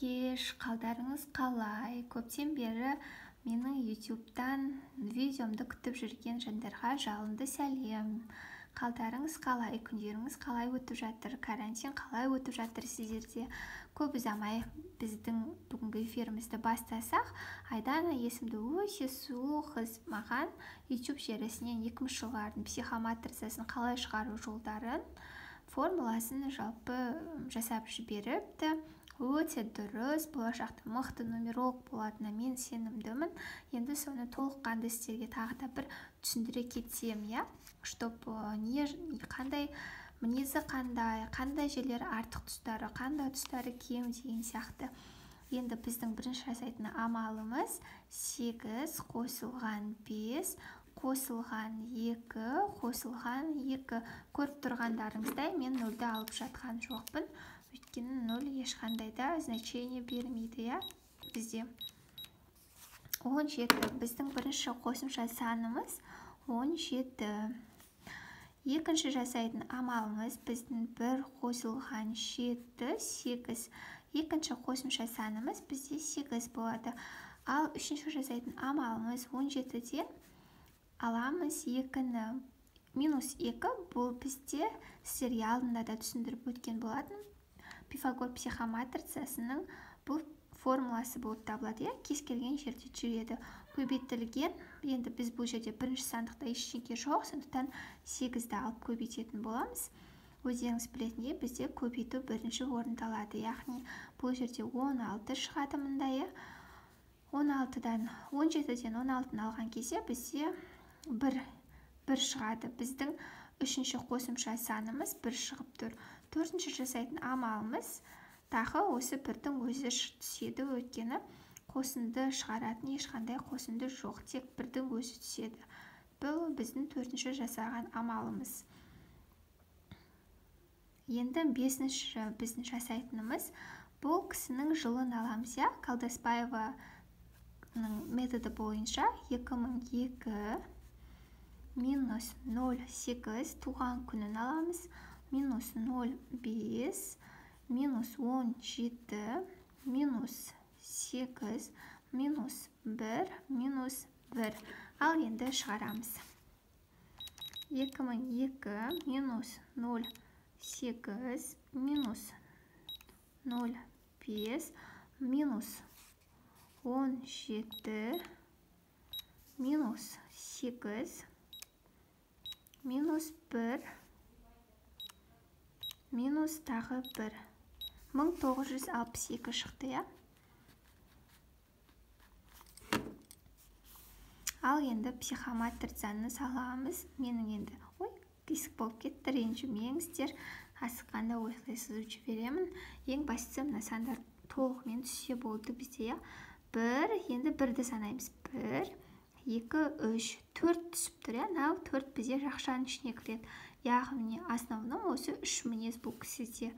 кеш, қалдарыңыз қалай? Көптен бері менің YouTube'дан видеомды күтіп жүрген жандарға жалынды сәлем. Қалдарыңыз қалай? Күндеріңіз қалай өтіп жатыр? Карантин қалай өтіп жатыр сіздерде? Көп ұзамай біздің бүгінгі эфирімізді бастасақ, Айдана есімді өте сұлу қыз маған YouTube желісінен 2000 жылдардың психоматрицасын қалай шығару жолдарын, формуласын жалпы жасап жіберіпті. Өте дұрыс, болашақта мықты нумеролог болатынына мен сенімдімін. Енді соны толыққанды сіздерге тағы да бір түсіндіре кетсем, чтобы қандай мінезі қандай жерлері артық тұстары, қандай тұстары кем деген сияқты. Енді біздің бірінші жасайтын амалымыз 8 қосылған 5 қосылған 2 қосылған 2. Көріп тұрғандарыңыздай мен 0-ді алып жатқан жоқпын. Өйткені 0 ешқандай да значение бермейді, бізде. 17. Біздің бірінші қосымша санымыз 17. Екінші жасайтын амалымыз біздің 1 қосылған 7 8. Екінші қосымша санымыз бізде 8 болады. Ал үшінші жасайтын амалымыз 17-ден аламыз 2-ні. Минус 2 бұл бізде сіздерге алдында да түсіндіріп өткен болатын. Пифагор психоматрицасының бұл формуласы болып табылады. Кез келген жерде жүреді. Көбейтілген, енді біз бұл жерде бірінші сандықта ештеңе жоқ, сондықтан 8-ді алып көбейтетін боламыз. Өздеріңіз білетіндей бізде көбейту бірінші орында алады. Яғни бұл жерде 16 шығады мұндай. 17-ден 16-ны алған кезде бізде 1 шығады. Біздің үшінші қосымша санымыз 1 шығып тұр. Төртінші жасайтын амалымыз тағы осы 1-дің өзі түседі, өйткені қосынды шығаратын ешқандай қосынды жоқ, тек 1-дің өзі түседі. Бұл біздің төртінші жасаған амалымыз. Енді 5-ші біздің жасайтынымыз бұл кісінің жылын аламыз. Колдаспаеваның методы бойынша 2002 минус 0,8 туған күнін аламыз. Минус 0,5 минус 17 минус 8 минус 1 минус 1. Ал енді шығарамыз. 2002 минус 0,8 минус 0,5 минус 17 минус 8 минус 1 минус тағы 1. 1962 шықты, Ал енді психоматрицаны саламыз. Менің енді, қисық болып кетті, ренжімеңіздер. Асыққанда осылай сызып жіберемін. Ең бастысы мына сандар толығымен түссе болды бізде, 1, енді 1-ді санаймыз. 1, 2, 3, 4 түсіп тұр, 4 бізде жақшаның ішіне кіреді. Яғни основным осы 3 мінез бұл кісіде.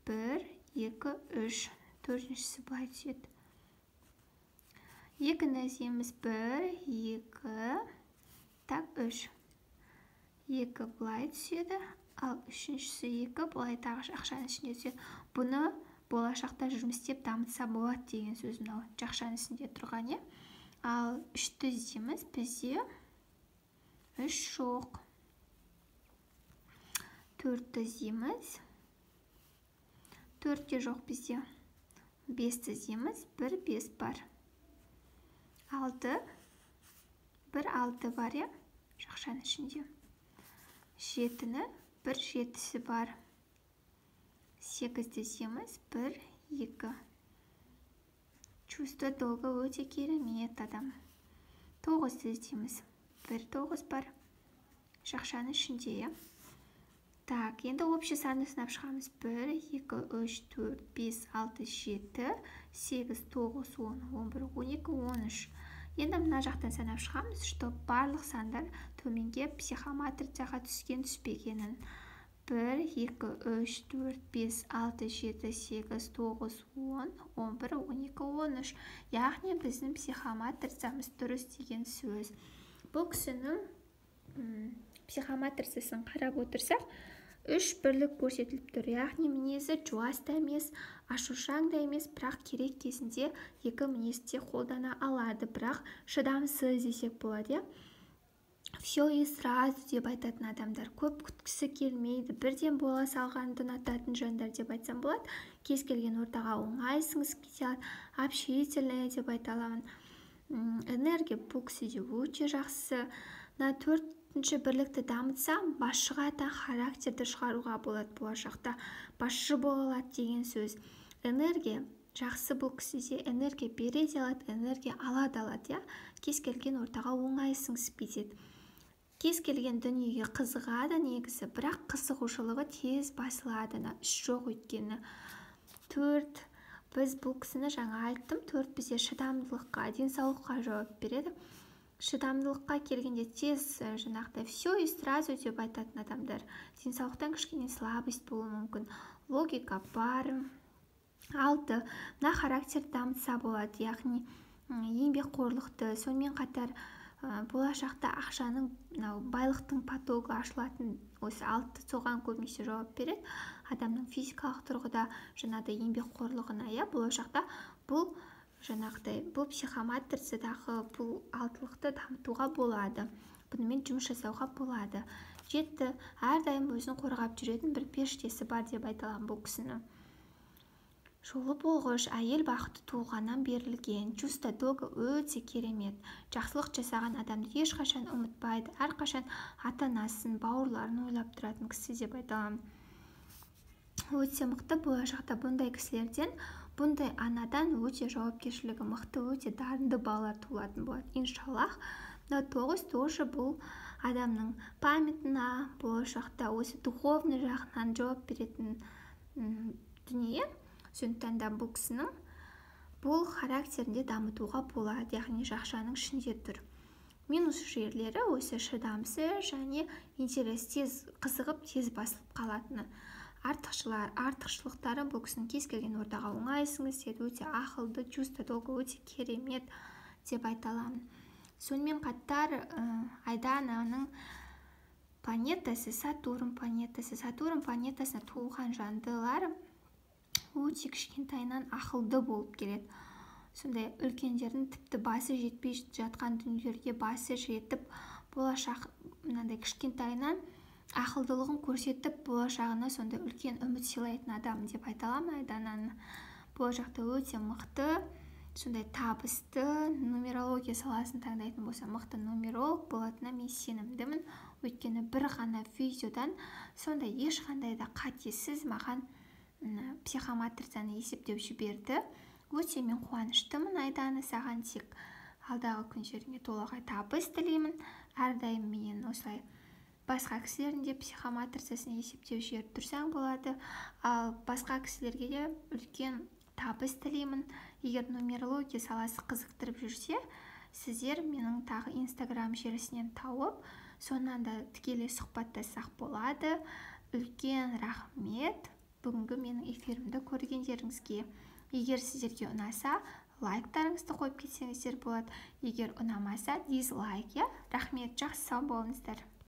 1, 2, 3, 4-шісі былай түседі. 2-ні іземіз 1, 2, так 3. 2 былай түседі, ал 3-шісі 2 былай тағы жақшаның ішіне түседі. Бұны болашақта жұмыстеп дамытса болады деген сөз мынау жақшаның ішінде тұрған. Ал 3-ті іздеміз, бізде 3 жоқ. 4-ті іздеміз, 4-те жоқ бізде. 5-ті іздеміз, 1, 5 бар. 6, 1, 6 бар, жақшаның ішінде. 7-ні, 1, 7-сі бар. 8-ті іздеміз, 1, 2. Чувство долго өте керемет адам. 9-ті іздеміз, 1, 9 бар. Жақшаның ішінде, Так, енді общий санды сынап шығамыз. 1, 2, 3, 4, 5, 6, 7, 8, 9, 10, 11, 12, 13. Енді мына жақтан санап шығамыз, что барлық сандар төменге психоматрицаға түскен түспегенін. 1, 2, 3, 4, 5, 6, 7, 8, 9, 10, 11, 12, 13. Яғни біздің психоматрицамыз дұрыс деген сөз. Бұл кісінің психоматрицасын қарап отырсақ, үш бірлік көрсетіліп тұр. Яғни мінезі жуас та емес, ашушаң да емес, бірақ керек кезінде екі мінезде қолдана алады, бірақ шыдамсыз десек болады, все и сразу деп айтатын адамдар, көп күткісі келмейді, бірден бола салғанды ұнататын жандар деп айтсам болады. Кез келген ортаға оңай сіңісіп кете алады, общительная деп айта аламын. Энергия бұл кісіде өте жақсы. Төртінші бірлікті дамытсам, басшыға тән характерді шығаруға болады, болашақта басшы бола алады деген сөз. Энергия жақсы бұл кісіде, энергия бере де алады, энергия ала да алады, кез келген ортаға оңай сіңісіп кетеді. Кез келген дүниеге қызығады негізі, бірақ қызығушылығы тез басылады, іс жоқ өйткені. Төрт, біз бұл кісіні жаңа айттым, төрт бізде шыдамдылыққа, денсаулыққа жауап береді. Шыдамдылыққа келгенде тез жаңағыдай все и сразу деп айтатын адамдар. Денсаулықтан кішкене слабость болуы мүмкін, логика бар. Алты, мына характерді дамытса болады, яғни еңбекқорлықты, сонымен қатар болашақта ақшаның, байлықтың потогы ашылатын, осы алты соған көбінесе жауап береді. Адамның физикалық тұрғыда жаңағыдай еңбекқорлығына, болашақта бұл бұл психоматрицадағы бұл алтылықты дамытуға болады. Бұнымен жұмыс жасауға болады. Жетті, әрдайым өзін қорғап жүретін бір періштесі бар деп айталам бұл кісіні. Жолы болғыш, әйел бақыты туылғаннан берілген, чувство долга өте керемет. Жақсылық жасаған адамды ешқашан ұмытпайды, әрқашан ата-анасын, бауырларын ойлап тұратын кісі деп айталам. Өте мықты, болашақта бұндай кісілерден, бұндай анадан өте жауапкершілігі мықты, өте дарынды балалар туылатын болады, иншаллах. 9 тоже бұл адамның памятына, болашақта осы духовный жағынан жауап беретін дүние. Сондықтан да бұл кісінің бұл характерінде дамытуға болады, яғни жақшаның ішінде тұр. Минус жерлері осы шыдамсыз және интерес тез қызығып, тез басылып қалатыны. Артықшылықтары бұл кісінің кез келген ортаға оңай сіңіседі, өте ақылды, чувство долга өте керемет деп айта аламын. Сонымен қатар Айдананың планетасы Сатурн планетасы. Сатурн планетасына туылған жандылар өте кішкентайынан ақылды болып келеді. Сондай үлкендердің тіпті басы жетпей жатқан дүниелерге басы жетіп, болашақ мынандай кішкентайынан ақылдылығын көрсетіп, болашағына сондай үлкен үміт сыйлайтын адам деп айта аламын. Айдананы болашақта өте мықты, сондай табысты, нумерология саласын таңдайтын болса, мықты нумеролог болатынына мен сенімдімін. Өйткені бір ғана видеодан сондай ешқандай да қатесіз маған психоматрицаны есептеп жіберді. Өте мен қуаныштымын. Айдана, саған тек алдағы күндеріңе толағай табыс тілеймін. Әрдайым менен осылай басқа кісілердің де психоматрицасын есептеп жіберіп тұрсаң болады. Ал басқа кісілерге де үлкен табыс тілеймін. Егер нумерология саласы қызықтырып жүрсе, сіздер менің тағы инстаграм желісінен тауып, сонан да тікелей сұхбаттассақ болады. Үлкен рахмет бүгінгі менің эфирімді көргендеріңізге. Егер сіздерге ұнаса, лайктарыңызды қойып кетсеңіздер болады. Егер ұнамаса, дизлайк. Рахмет, жақсы сау болыңыздар.